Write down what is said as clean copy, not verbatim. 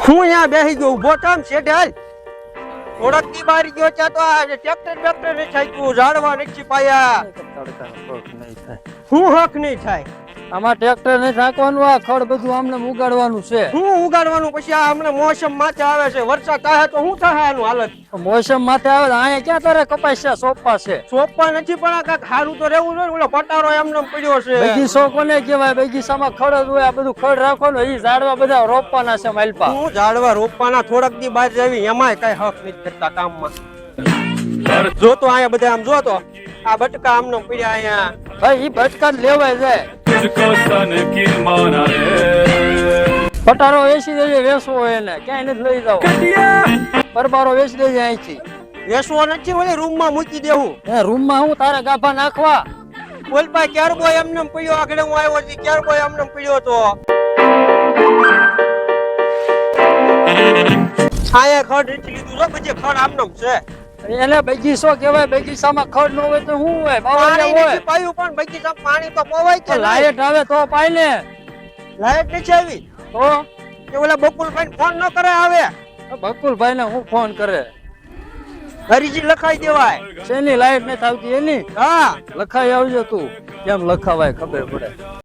હું અહીંયા બેસી ગયો ઉભો થામ શેઠ હાલ થોડાક દી બહાર ગયો ત્યાં તો આ ટ્રેક્ટર ને છાંટ્યું ઝાડવા નથી પાયા હું હક નહીં થાય આમાં ટ્રેક્ટર ને નાખવાનું આ ખડ બધું આમને ઉગાડવાનું છે હું ઉગાડવાનું પછી આ હમણાં મોસમ માથે આવે છે વરસાદ થાય તો હું થાય આનું હાલત મોસમ માથે આવે અહીંયા ક્યાં તારે કપાસ્યા સોપા છે સોપા નથી પણ આ કાંઈક સારું તો રહેવું જોઈએ ઓલો પટારો એમને પડ્યો છે બગીચો કોને કહેવાય બગીચામાં ખડ જ હોય આ બધું ખડ રાખવાનું એ ઝાડવા બધા રોપવાના છે માલપા હું ઝાડવા રોપવાના થોડાક દી બહાર જાવી એમાંય કઈ હક નથી કરતા કામમાં જો તો અહીંયા બધા આમ જો તો આ બટકા આમને પડ્યા અહીંયા ભાઈ ઈ બટકા જ લેવાય જાય પટારો વેચી દેજે વેચવો હોય એને ક્યાંય નથી લઈ જાવ પરબારો વેચી દેજે અહીંથી વેસવો નથી ઓલી રૂમમાં મૂકી દેવું એ રૂમમાં હું તારા ગાભા નાખવા બોલભાઈ ક્યારે બોય એમને પડ્યો આગળ હું આવ્યો હતી ક્યારે બોય એમને પડ્યો તો આયા ખડ રીચી લીધું છે પછી ખડ આમને છે એને બગીચો કહેવાય બગીચામાં ખડ ન હોય તો શું હોય પાણી બાવળિયા હોય નથી પાયું પણ બગીચામાં પાણી તો પવાય કે લાઈટ આવે તો પાય ને લાઈટ નથી આવી તો કે ઓલા બકુલભાઈ ફોન ન કરે આવે બકુલભાઈ ને હું ફોન કરે હરીજી લખાઈ દેવાય શેની લાઈટ નથી આવતી એની હા લખાઈ આવજો તું કેમ લખાવાય ખબર પડે